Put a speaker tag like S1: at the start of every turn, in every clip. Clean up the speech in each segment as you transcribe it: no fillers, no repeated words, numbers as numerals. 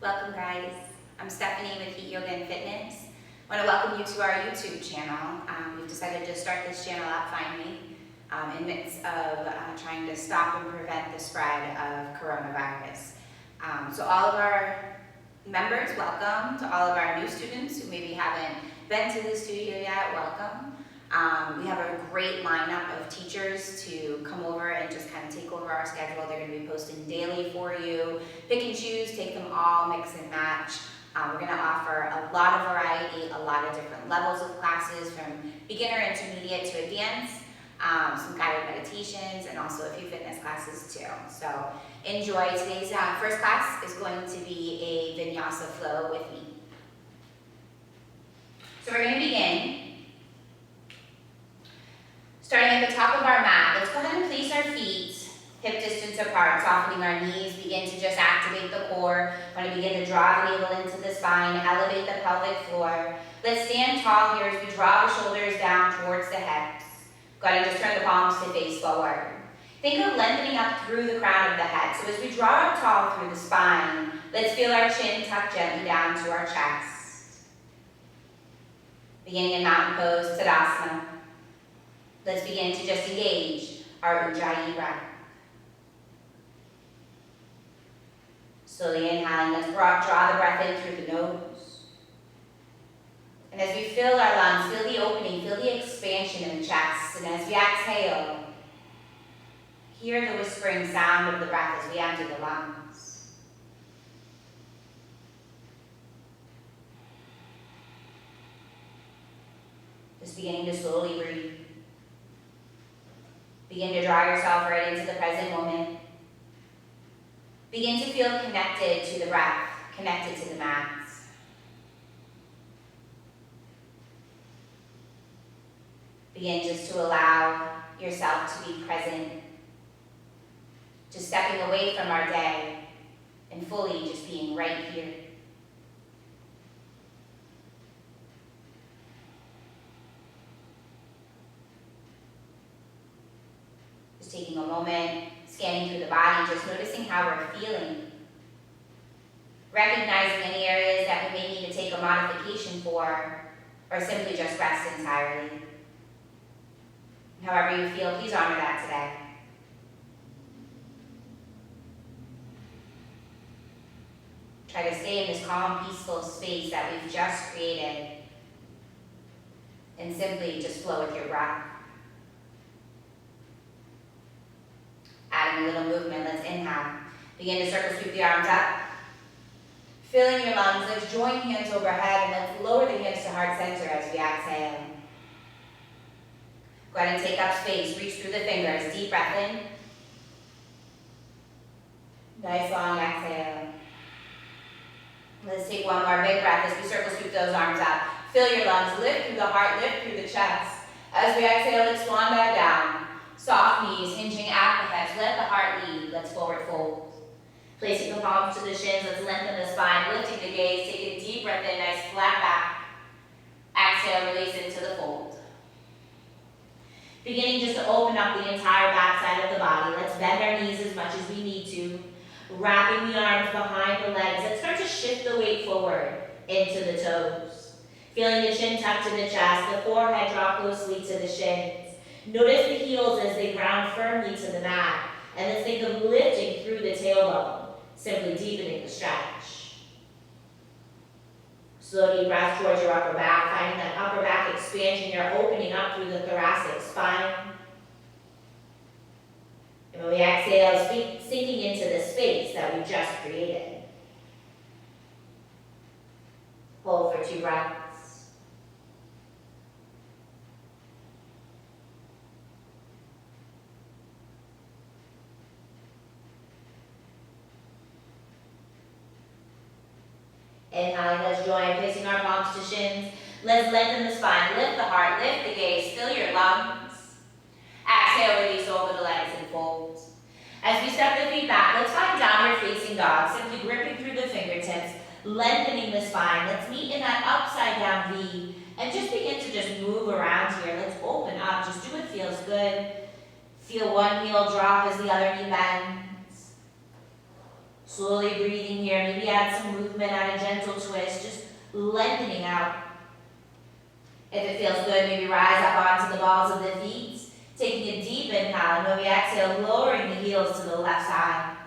S1: Welcome guys, I'm Stephanie with Heat Yoga and Fitness. I want to welcome you to our YouTube channel. We've decided to start this channel out finally in midst of trying to stop and prevent the spread of coronavirus. So all of our members, welcome. To all of our new students who maybe haven't been to the studio yet, welcome. We have a great lineup of teachers to come over and just kind of take over our schedule. They're going to be posting daily for you. Pick and choose, take them all, mix and match. We're going to offer a lot of variety, a lot of different levels of classes from beginner, intermediate to advanced, some guided meditations, and also a few fitness classes too. So enjoy. Today's first class is going to be a Vinyasa flow with me. So we're going to begin. Starting at the top of our mat, let's go ahead and place our feet hip distance apart, softening our knees. Begin to just activate the core. Want to begin to draw the navel into the spine, elevate the pelvic floor. Let's stand tall here as we draw the shoulders down towards the hips. Go ahead and just turn the palms to face forward. Think of lengthening up through the crown of the head. So as we draw up tall through the spine, let's feel our chin tuck gently down to our chest. Beginning in mountain pose, Tadasana. Let's begin to just engage our Ujjayi breath. Slowly inhaling, let's draw the breath in through the nose. And as we fill our lungs, feel the opening, feel the expansion in the chest. And as we exhale, hear the whispering sound of the breath as we empty the lungs. Just beginning to slowly breathe. Begin to draw yourself right into the present moment. Begin to feel connected to the breath, connected to the mats. Begin just to allow yourself to be present, just stepping away from our day and fully just being right here. Taking a moment, scanning through the body, just noticing how we're feeling. Recognizing any areas that we may need to take a modification for, or simply just rest entirely. However you feel, please honor that today. Try to stay in this calm, peaceful space that we've just created, and simply just flow with your breath. Adding a little movement, let's inhale. Begin to circle sweep the arms up. Filling your lungs, let's join hands overhead and let's lower the hands to heart center as we exhale. Go ahead and take up space, reach through the fingers, deep breath in. Nice long exhale. Let's take one more big breath as we circle sweep those arms up. Fill your lungs, lift through the heart, lift through the chest. As we exhale, let's swan back down. Soft knees, hinging at the hips. Let the heart lead. Let's forward fold. Placing the palms to the shins, let's lengthen the spine, lifting the gaze. Take a deep breath in, nice flat back. Exhale, release into the fold. Beginning just to open up the entire back side of the body. Let's bend our knees as much as we need to. Wrapping the arms behind the legs. Let's start to shift the weight forward into the toes. Feeling the chin tuck to the chest, the forehead draw closely to the shins. Notice the heels as they ground firmly to the mat. And let's think of lifting through the tailbone, simply deepening the stretch. Slow deep breath towards your upper back, finding that upper back expansion. You're opening up through the thoracic spine. And when we exhale, sinking into the space that we just created. Hold for 2 breaths. Inhaling, let's join, placing our palms to shins. Let's lengthen the spine, lift the heart, lift the gaze, fill your lungs. Exhale, release over the legs and fold. As we step the feet back, let's find downward facing dog, simply gripping through the fingertips, lengthening the spine. Let's meet in that upside down V, and just begin to just move around here. Let's open up, just do what feels good. Feel one heel drop as the other knee bends. Slowly breathing here, maybe add some movement, add a gentle twist, just lengthening out. If it feels good, maybe rise up onto the balls of the feet, taking a deep inhale, and when we exhale, lowering the heels to the left side.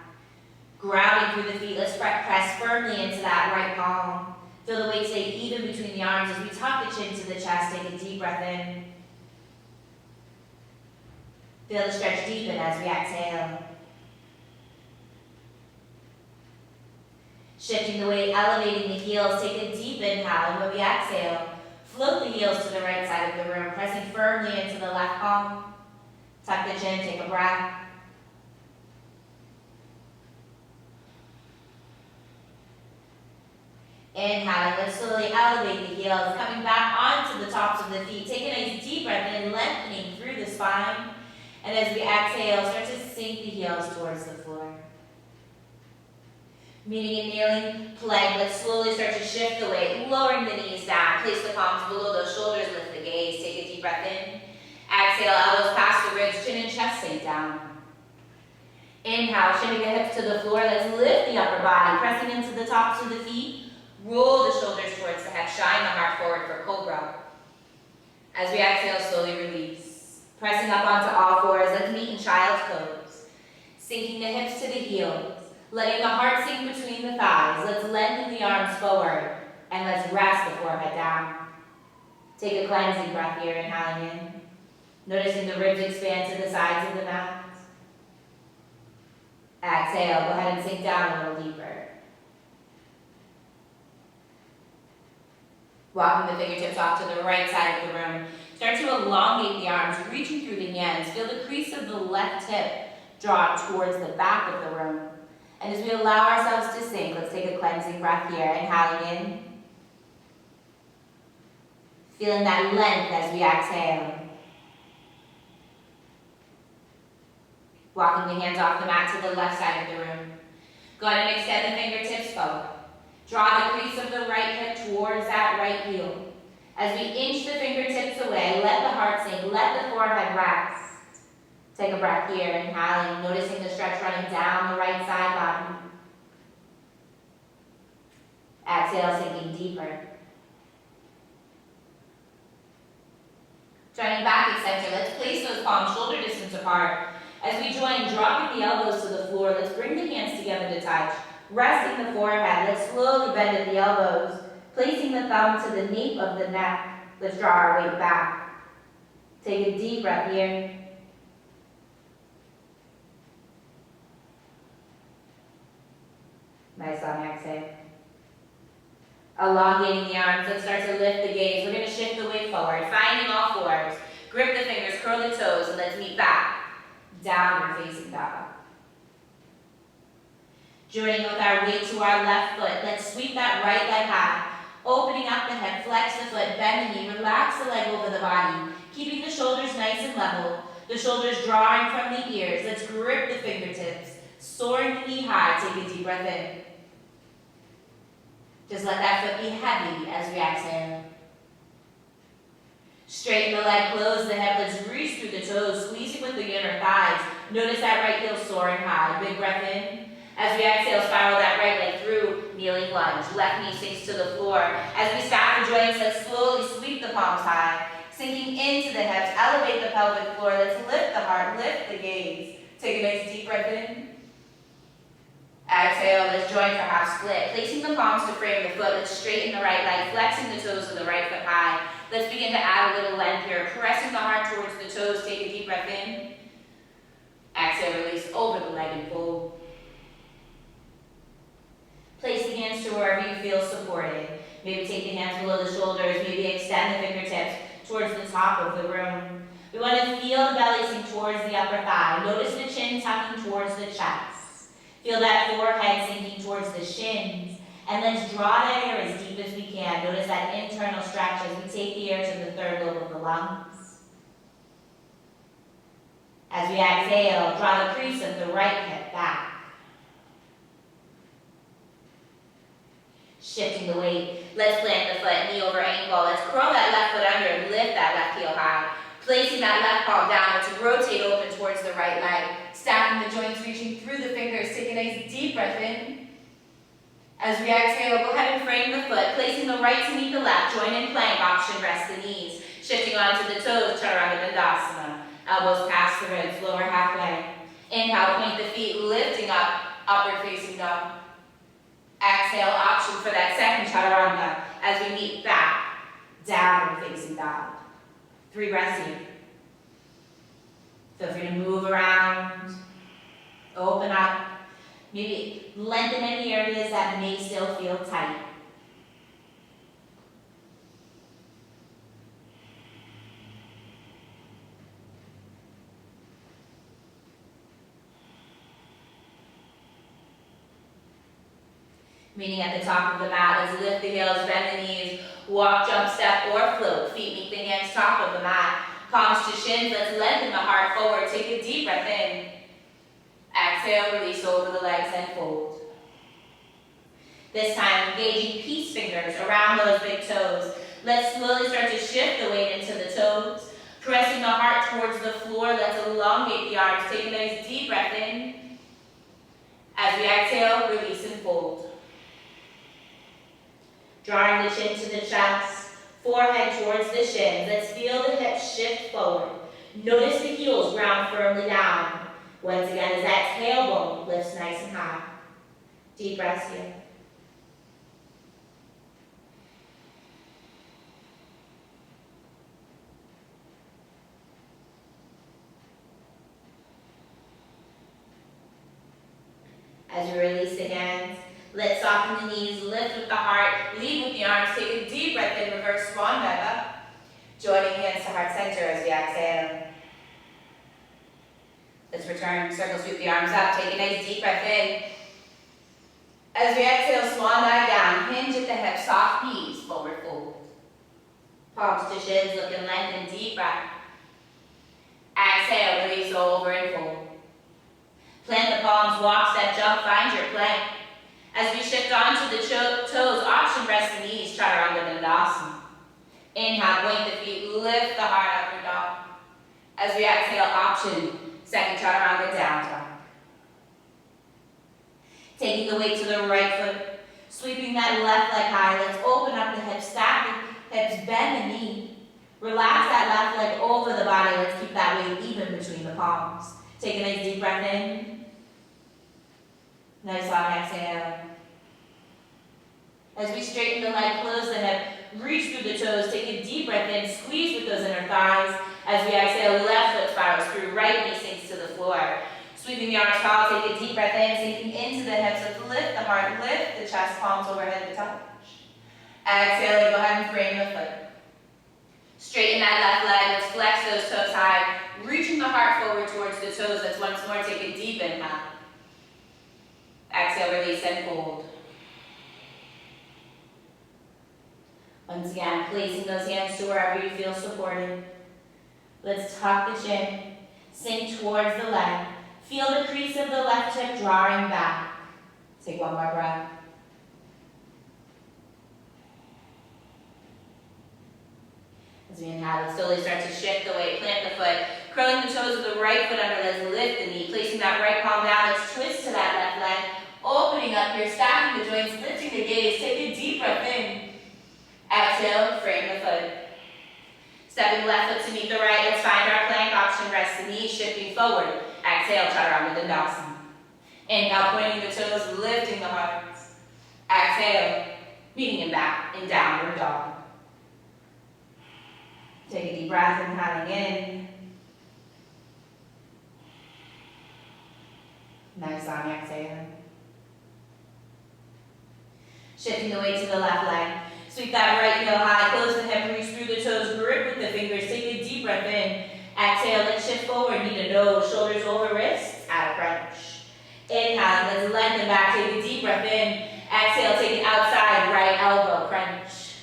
S1: Grounding through the feet, let's press firmly into that right palm. Feel the weight stay even between the arms as we tuck the chin to the chest, take a deep breath in. Feel the stretch deepen as we exhale. Shifting the weight, elevating the heels, take a deep inhale, and when we exhale, float the heels to the right side of the room, pressing firmly into the left palm. Tuck the chin, take a breath. Inhaling, let's slowly elevate the heels, coming back onto the tops of the feet. Take a nice deep breath in, lengthening through the spine. And as we exhale, start to sink the heels towards the floor. Meeting a kneeling plank, let's slowly start to shift the weight, lowering the knees down. Place the palms below the shoulders, lift the gaze. Take a deep breath in. Exhale, elbows past the ribs, chin and chest sink down. Inhale, shimmy the hips to the floor. Let's lift the upper body, pressing into the tops of the feet. Roll the shoulders towards the head, shine the heart forward for cobra. As we exhale, slowly release. Pressing up onto all fours, let's meet in child's pose. Sinking the hips to the heels, letting the heart sink between the thighs. Let's lengthen the arms forward, and let's rest the forehead down. Take a cleansing breath here, inhaling in. Noticing the ribs expand to the sides of the mat. Exhale, go ahead and sink down a little deeper. Walking the fingertips off to the right side of the room. Start to elongate the arms, reaching through the hands. Feel the crease of the left hip draw towards the back of the room. And as we allow ourselves to sink, let's take a cleansing breath here, inhaling in. Feeling that length as we exhale. Walking the hands off the mat to the left side of the room. Go ahead and extend the fingertips forward. Draw the crease of the right hip towards that right heel. As we inch the fingertips away, let the heart sink, let the forehead rest. Take a breath here, inhaling, noticing the stretch running down the right side body. Exhale, sinking deeper. Turning back in center, let's place those palms shoulder distance apart. As we join, dropping the elbows to the floor, let's bring the hands together to touch. Resting the forehead, let's slowly bend at the elbows, placing the thumb to the nape of the neck. Let's draw our weight back. Take a deep breath here. Nice long exhale. Elongating the arms, let's start to lift the gaze. We're going to shift the weight forward, finding all fours. Grip the fingers, curl the toes, and let's meet back. Downward facing dog. Joining with our weight to our left foot, let's sweep that right leg high. Opening up the head, flex the foot, bend the knee, relax the leg over the body. Keeping the shoulders nice and level. The shoulders drawing from the ears. Let's grip the fingertips. Soaring the knee high, take a deep breath in. Just let that foot be heavy as we exhale. Straighten the leg, close the head. Let's reach through the toes, squeezing with the inner thighs. Notice that right heel soaring high. Big breath in. As we exhale, spiral that right leg through, kneeling lunge. Left knee sinks to the floor. As we stack the joints, let's slowly sweep the palms high. Sinking into the hips, elevate the pelvic floor. Let's lift the heart, lift the gaze. Take a nice deep breath in. Exhale, let's join for half split. Placing the palms to frame the foot, let's straighten the right leg, flexing the toes of the right foot high. Let's begin to add a little length here, pressing the heart towards the toes. Take a deep breath in. Exhale, release over the leg and fold. Place the hands to wherever you feel supported. Maybe take the hands below the shoulders, maybe extend the fingertips towards the top of the room. We want to feel the belly sink towards the upper thigh. Notice the chin tucking towards the chest. Feel that forehead sinking towards the shins. And let's draw that air as deep as we can. Notice that internal stretch as we take the air to the third lobe of the lungs. As we exhale, draw the crease of the right hip back. Shifting the weight. Let's plant the foot, knee over ankle. Let's curl that left foot under and lift that left heel high. Placing that left palm down, let's rotate open towards the right leg. Stacking the joints, reaching through the fingers. Take a nice deep breath in. As we exhale, go ahead and frame the foot, placing the right to meet the left. Join in plank, option, rest the knees. Shifting onto the toes, Chaturanga Dandasana. Elbows past the ribs, lower halfway. Inhale, point the feet, lifting up, upward facing dog. Exhale, option for that second Chaturanga as we meet back, downward facing dog. 3 breaths here. Feel free to move around, open up, maybe lengthen any areas that may still feel tight. Meaning at the top of the mat, let's lift the heels, bend the knees, walk, jump, step, or float. Feet meet the hands, top of the mat. Palms to shins, let's lengthen the heart forward. Take a deep breath in. Exhale, release over the legs and fold. This time, engaging peace fingers around those big toes. Let's slowly start to shift the weight into the toes. Pressing the heart towards the floor, let's elongate the arms. Take a nice deep breath in. As we exhale, release and fold. Drawing the chin to the chest, forehead towards the shins. Let's feel the hips shift forward. Notice the heels ground firmly down. Once again, as that tailbone lifts nice and high. Deep breaths here. As you release the hands, let's soften the knees, lift with the heart, lead with the arms. Take a deep breath in, reverse swan dive up. Joining hands to heart center as we exhale. Let's return, circle sweep the arms up. Take a nice deep breath in. As we exhale, swan dive down. Hinge at the hips, soft knees, forward fold. Palms to shins, looking lengthen, deep breath. Exhale, release over and fold. Plant the palms, walk, step, jump, find your plank. As we shift onto the toes, option rest the knees, Chaturanga Dandasana. Inhale, point the feet, lift the heart, upward dog. As we exhale, option, second Chaturanga, down dog. Taking the weight to the right foot, sweeping that left leg high. Let's open up the hips, stack the hips, bend the knee. Relax that left leg over the body. Let's keep that weight even between the palms. Take a nice deep breath in. Nice long exhale. As we straighten the leg, close the hip, reach through the toes, take a deep breath in, squeeze with those inner thighs. As we exhale, left foot spirals through, right knee sinks to the floor. Sweeping the arms tall, take a deep breath in, sinking into the hips. Let's lift the heart, lift the chest, palms overhead to touch. Exhale, go ahead and frame the foot. Straighten that left leg, let's flex those toes high, reaching the heart forward towards the toes. Let's once more take a deep inhale. Exhale, release and fold. Once again, placing those hands to wherever you feel supported. Let's tuck the chin, sink towards the leg. Feel the crease of the left hip drawing back. Take one more breath. As we inhale, slowly start to shift the weight, plant the foot, curling the toes of the right foot under, let's lift the knee, placing that right palm down, let's twist to that left leg, opening up here, stacking the joints, lifting the gaze, take a deep breath in. Exhale, frame the foot. Stepping the left foot to meet the right, let's find our plank option, rest the knees, shifting forward. Exhale, Chaturanga Dandasana. Inhale, pointing the toes, lifting the heart. Exhale, meeting in back, in downward dog. Take a deep breath, inhaling in. Nice long exhale. Shifting the weight to the left leg. Sweep that right heel high, close the hip, reach through the toes, grip with the fingers, take a deep breath in. Exhale, let's shift forward, knee to nose, shoulders over wrists, out of crunch. Inhale, let's lengthen back, take a deep breath in. Exhale, take it outside, right elbow, crunch.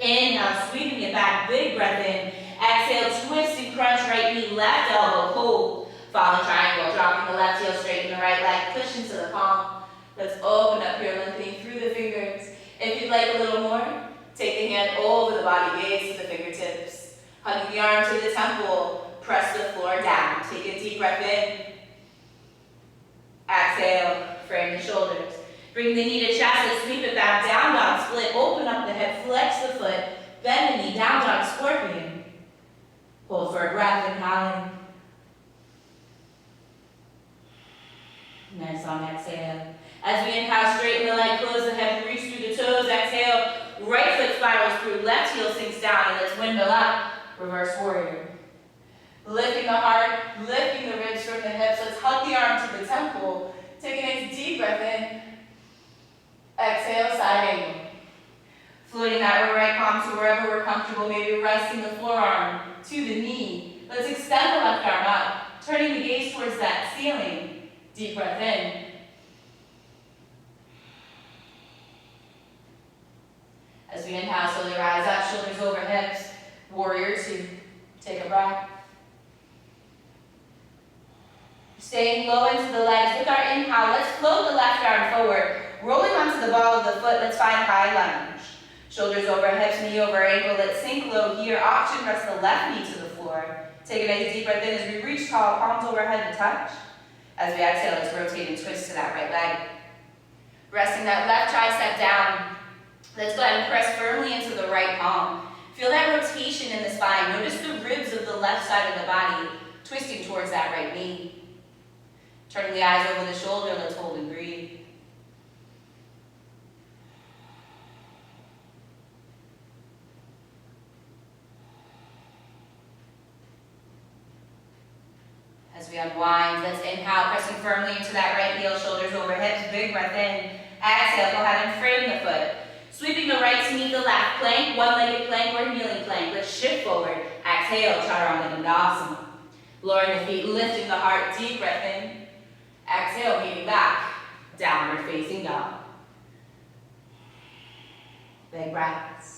S1: Inhale, sweeping it back, big breath in. Exhale, twist and crunch, right knee, left elbow, hold. Follow triangle, dropping the left heel, straighten the right leg, push into the palm. Let's open up here, lengthening through the fingers. If you'd like a little more, take the hand over the body, gaze to the fingertips. Hugging the arm to the temple, press the floor down. Take a deep breath in. exhale, frame the shoulders. Bring the knee to chest, let's sweep it back, down dog split, open up the hip, flex the foot, bend the knee, down dog scorpion. Hold for a breath, inhaling. Nice on exhale. As we inhale, straighten the leg, close the hip, reach through the toes, exhale, right foot spirals through, left heel sinks down, and let's windmill up, reverse warrior. Lifting the heart, lifting the ribs from the hips, let's hug the arm to the temple, take a nice deep breath in, exhale, side angle. Floating that right palm to wherever we're comfortable, maybe resting the forearm to the knee. Let's extend the left arm up, turning the gaze towards that ceiling. Deep breath in. As we inhale, slowly rise up, shoulders over hips. Warrior two. Take a breath. Staying low into the legs. With our inhale, let's float the left arm forward. Rolling onto the ball of the foot, let's find high lunge. Shoulders over hips, knee over ankle. Let's sink low here. Option press the left knee to the floor. Take a nice deep breath in as we reach tall, palms overhead to touch. As we exhale, let's rotate and twist to that right leg. Resting that left tricep down. Let's go ahead and press firmly into the right palm. Feel that rotation in the spine. Notice the ribs of the left side of the body twisting towards that right knee. Turning the eyes over the shoulder, let's hold and breathe. As we unwind, let's inhale, pressing firmly into that right heel, shoulders over hips, big breath in. Exhale, go ahead and frame the foot. Sweeping the right to meet the left, plank, one-legged plank or kneeling plank. Let's shift forward. Exhale, Chaturanga. Lowering the feet, lifting the heart, deep breath in. Exhale, meeting back, downward facing dog. Big breaths.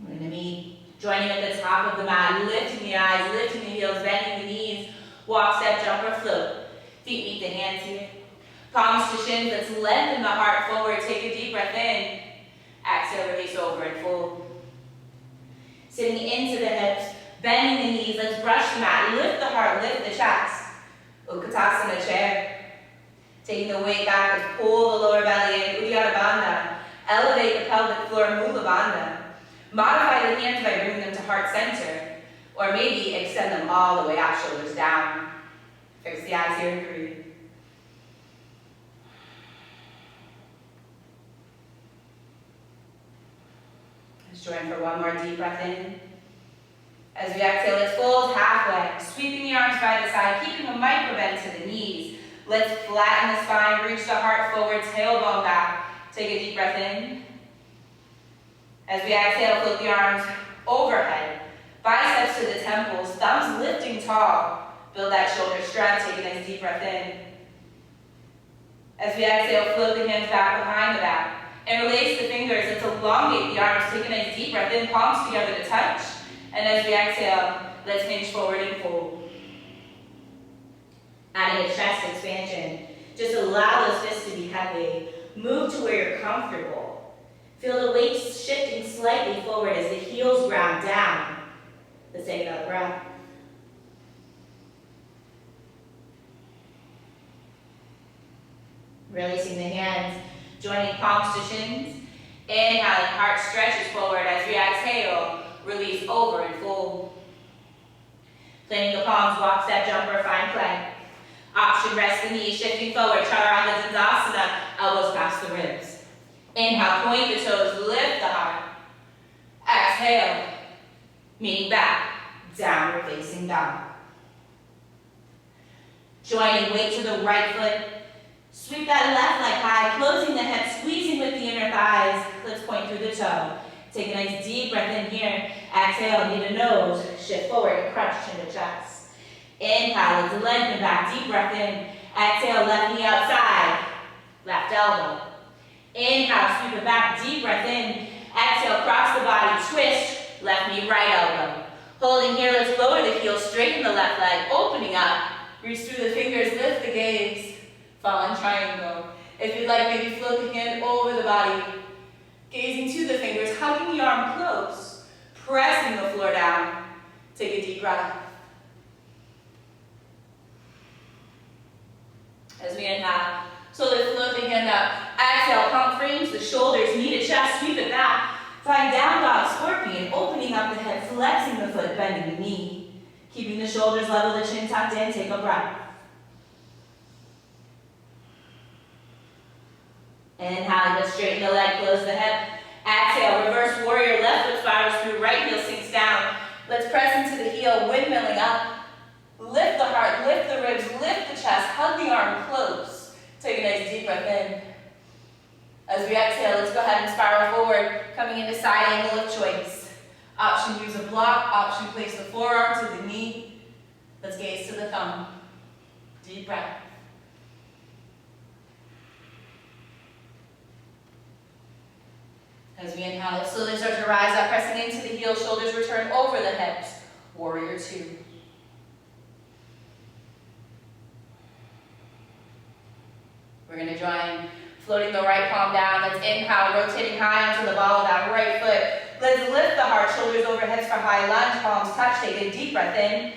S1: We're going to be joining at the top of the mat, lifting the eyes, lifting the heels, bending the knees, walk, step, jump, or float. Feet meet the hands here. Palms to shins, let's lengthen the heart forward, take a deep breath in. Exhale, release over and fold. Sitting into the hips, bending the knees, let's brush the mat, lift the heart, lift the chest. Utkatasana chair. Taking the weight back, let's pull the lower belly in, Uddiyana Bandha. Elevate the pelvic floor, Mula Bandha. Modify the hands by bringing them to heart center, or maybe extend them all the way out, shoulders down. Fix the eyes here and breathe. Let's join for one more deep breath in. As we exhale, let's fold halfway, sweeping the arms by the side, keeping a micro bend to the knees. Let's flatten the spine, reach the heart forward, tailbone back. Take a deep breath in. As we exhale, float the arms overhead, biceps to the temples, thumbs lifting tall. Build that shoulder strength, take a nice deep breath in. As we exhale, float the hands back behind the back. And release the fingers, let's elongate the arms, take a nice deep breath in, palms together to touch. And as we exhale, let's hinge forward and fold. Adding a chest expansion. Just allow those fists to be heavy. Move to where you're comfortable. Feel the weight shifting slightly forward as the heels ground down. Let's take another breath. Releasing the hands, joining palms to shins. Inhaling, heart stretches forward as we exhale. Release over and fold. Planting the palms, walk, step, jump, or find plank. Option, rest the knees, shifting forward. Chaturanga Dandasana, elbows past the ribs. Inhale, point the toes, lift the heart. Exhale, meeting back, downward facing dog. Joining weight to the right foot. Sweep that left leg high, closing the hips, squeezing with the inner thighs. Let's point through the toe. Take a nice deep breath in here. Exhale, knee to nose. Shift forward and crunch chin to chest. Inhale, let's lengthen back, deep breath in. Exhale, left knee outside, left elbow. Inhale, sweep it back, deep breath in. Exhale, cross the body, twist, left knee, right elbow. Holding here, let's lower the heel, straighten the left leg, opening up,
S2: Reach through the fingers, lift the gaze, fallen triangle. If you'd like, maybe float the hand over the body. Gazing to the fingers, hugging the arm close, pressing the floor down. Take a deep breath. As we inhale, slowly float the hand up. Exhale, palm frames the shoulders, knee to chest, sweep it back. Find down dog, scorpion, opening up the head, flexing the foot, bending the knee. Keeping the shoulders level, the chin tucked in, take a breath. Inhale, just straighten the leg, close the hip. Exhale, reverse warrior, left foot spirals through, right heel sinks down. Let's press into the heel, windmilling up. Lift the heart, lift the ribs, lift the chest, hug the arm close. Take a nice deep breath in. As we exhale, let's go ahead and spiral forward, coming into side angle of choice. Option use a block, option place the forearm to the knee. Let's gaze to the thumb. Deep breath. As we inhale, let's slowly start to rise up, pressing into the heels, shoulders return over the hips. Warrior two. We're going to join, floating the right palm down. Let's inhale, rotating high onto the ball of that right foot. Let's lift the heart, shoulders over hips for high lunge, palms touch. Take a deep breath in.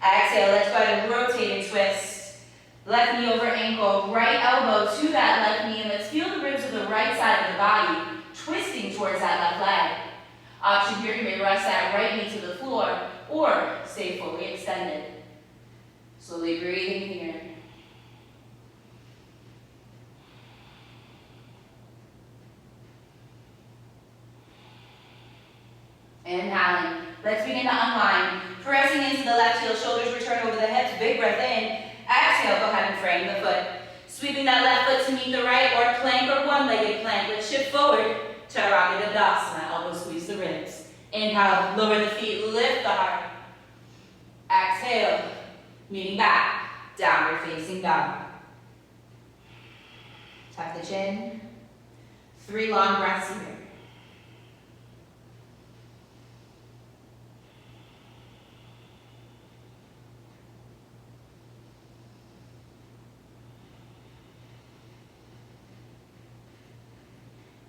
S2: Exhale, let's go ahead and rotate and twist. Left knee over ankle, right elbow to that left knee, and let's feel the ribs of the right side of the body, twisting towards that left leg. Option here, you may rest that right knee to the floor, or stay fully extended. Slowly breathing here. Inhaling. Let's begin to unwind. Pressing into the left heel, shoulders return over the hips. Big breath in. Exhale, go ahead and frame the foot. Sweeping that left foot to meet the right, or plank or one-legged plank. Let's shift forward. Chaturanga Dandasana. Elbow squeeze the ribs. Inhale, lower the feet, lift the heart. Exhale, meeting back. Downward facing dog. Tuck the chin. 3 long breaths here.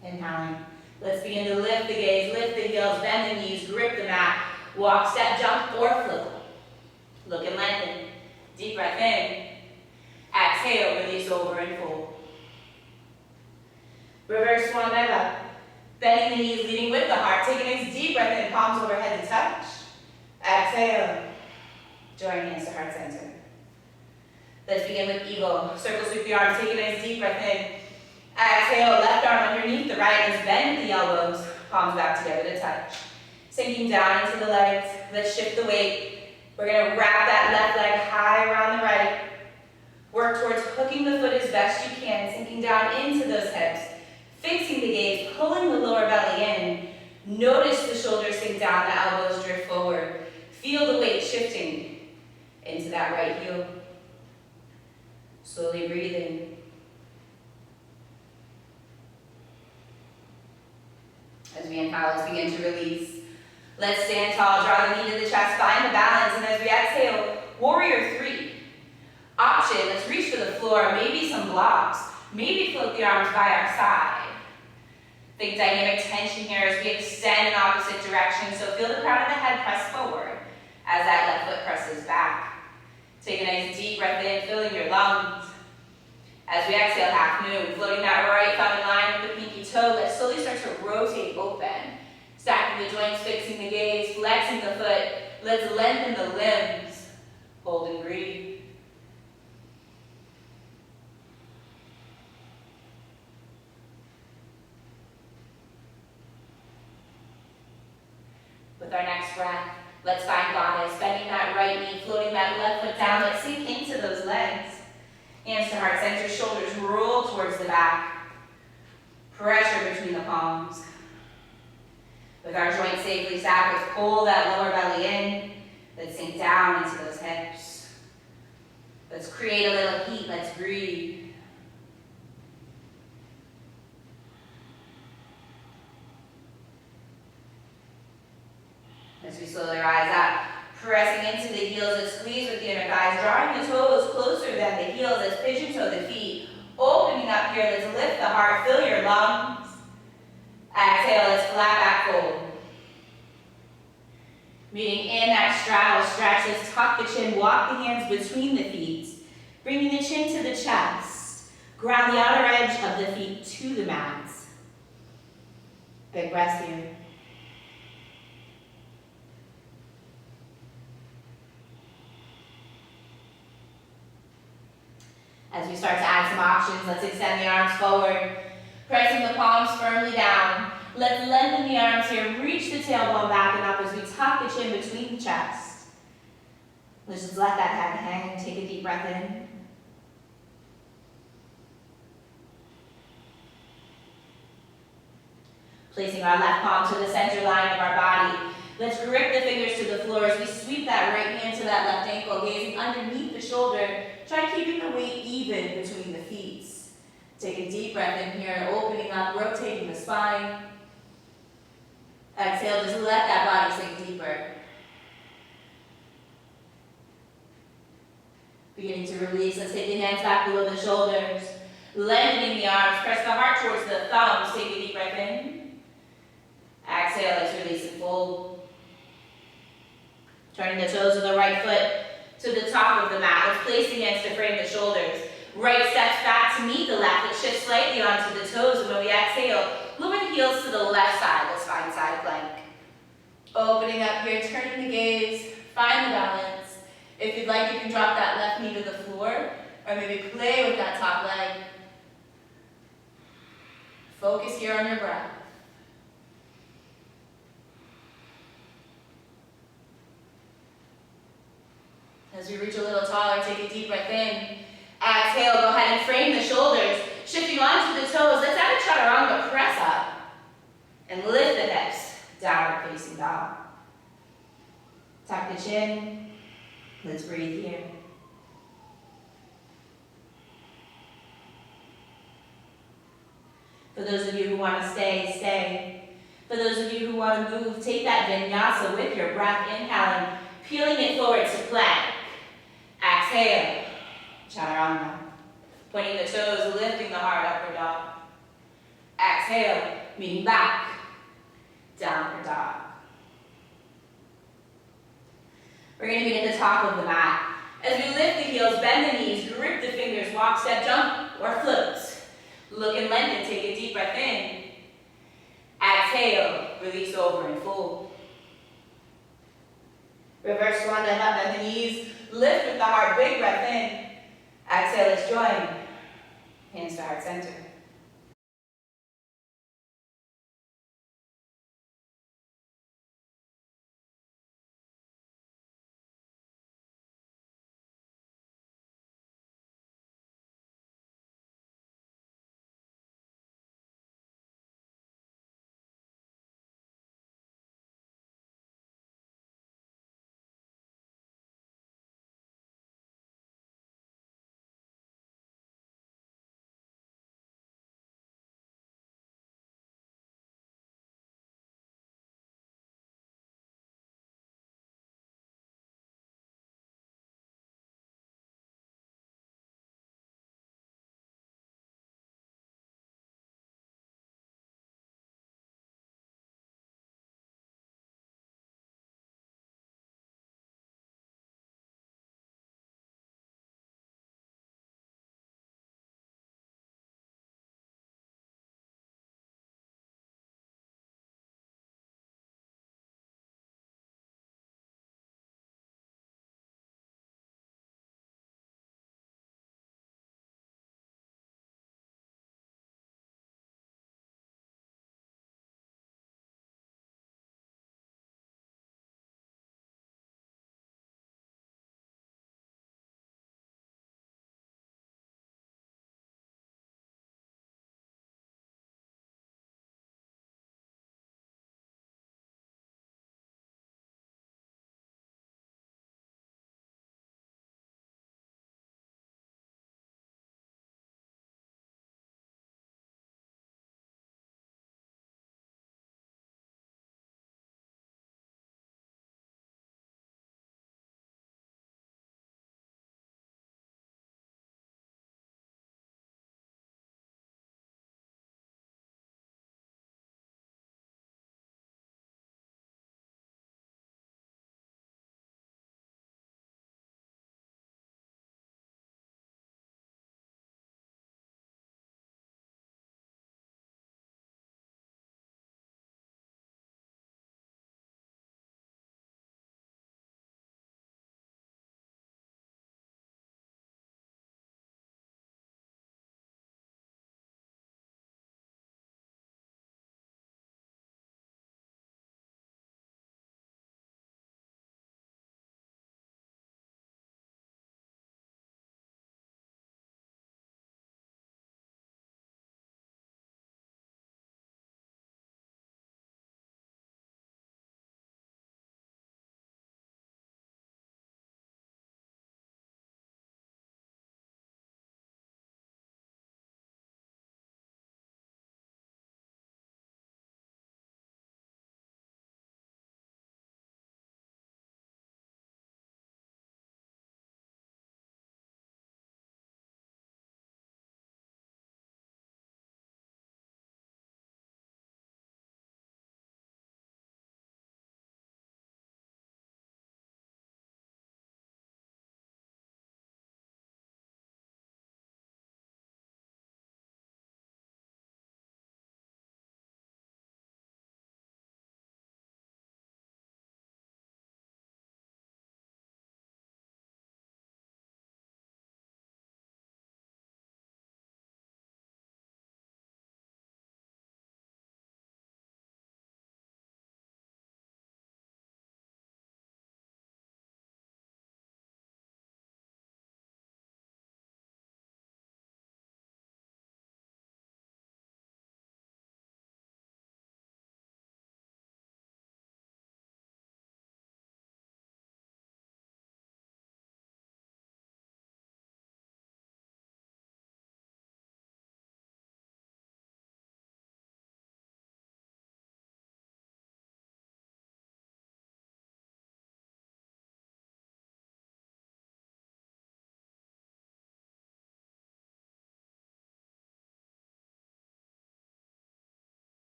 S2: Inhaling. Let's begin to lift the gaze, lift the heels, bend the knees, grip the mat. Walk, step, jump, or flip. Look and lengthen. Deep breath in. Exhale, release over and fold. Reverse swan metta. Bending the knees, leading with the heart. Take a nice deep breath in, palms overhead to touch. Exhale. Join hands to heart center. Let's begin with eagle. Circle sweep the arms, take a nice deep breath in. Exhale, left arm underneath the right. Let's bend the elbows, palms back together to touch. Sinking down into the legs. Let's shift the weight. We're going to wrap that left leg high around the right. Work towards hooking the foot as best you can, sinking down into those hips. Fixing the gaze, pulling the lower belly in. Notice the shoulders sink down, the elbows drift forward. Feel the weight shifting into that right heel. Slowly breathing. As we inhale, let's begin to release. Let's stand tall, draw the knee to the chest, find the balance, and as we exhale, warrior 3. Option, let's reach for the floor, maybe some blocks, maybe float the arms by our side. Think dynamic tension here as we extend in opposite direction, so feel the crown of the head press forward as that left foot presses back. Take a nice deep breath in, filling your lungs. As we exhale, half moon, floating that right thumb in line with the pinky toe. Let's slowly start to rotate open. Stacking the joints, fixing the gaze, flexing the foot. Let's lengthen the limbs. Hold and breathe. With our next breath, let's find goddess, bending that right knee, floating that left foot down. Let's sink into those legs. Hands to heart center, shoulders roll towards the back. Pressure between the palms. With our joints safely stacked, let's pull that lower belly in. Let's sink down into those hips. Let's create a little heat. Let's breathe. As we slowly rise up, pressing into the heels and squeeze with the inner thighs. thighs, drawing the toes closer than the heels. Let's pigeon toe the feet. Opening up here, let's lift the heart, fill your lungs. Exhale, let's flat back fold. Meeting in that straddle stretch, let's tuck the chin, walk the hands between the feet. Bringing the chin to the chest. Ground the outer edge of the feet to the mat. Big breaths here. As we start to add some options, let's extend the arms forward, pressing the palms firmly down. Let's lengthen the arms here, reach the tailbone back and up as we tuck the chin between the chest. Let's just let that head hang, take a deep breath in. Placing our left palm to the center line of our body. Let's grip the fingers to the floor as we sweep that right hand to that left ankle, gazing underneath the shoulder. Try keeping the weight even between the feet. Take a deep breath in here, opening up, rotating the spine. Exhale, just let that body sink deeper. Beginning to release, let's take the hands back below the shoulders. Lengthening the arms, press the heart towards the thumbs. Take a deep breath in. Exhale, let's release and fold. Turning the toes of the right foot to the top of the mat. Let's place the hands to frame the shoulders. Right steps back to meet the left. Let's shift slightly onto the toes. And when we exhale, lower the heels to the left side. Let's find side plank. Opening up here, turning the gaze. Find the balance. If you'd like, you can drop that left knee to the floor. Or maybe play with that top leg. Focus here on your breath. As we reach a little taller, take a deep breath in. Exhale, go ahead and frame the shoulders. Shifting onto the toes, let's add a chaturanga, press up. And lift the hips, downward facing dog. Tuck the chin, let's breathe here. For those of you who want to stay, stay. For those of you who want to move, take that vinyasa with your breath, inhaling, peeling it forward to plank. Exhale, chaturanga. Pointing the toes, lifting the heart, upward dog. Exhale, meeting back, downward dog. We're going to be at the top of the mat. As we lift the heels, bend the knees, grip the fingers, walk, step, jump, or float. Look and lengthen, take a deep breath in. Exhale, release over and fold. Reverse swan, bend up, bend the knees, lift with the heart, big breath in. Exhale, let's join. Hands to heart center.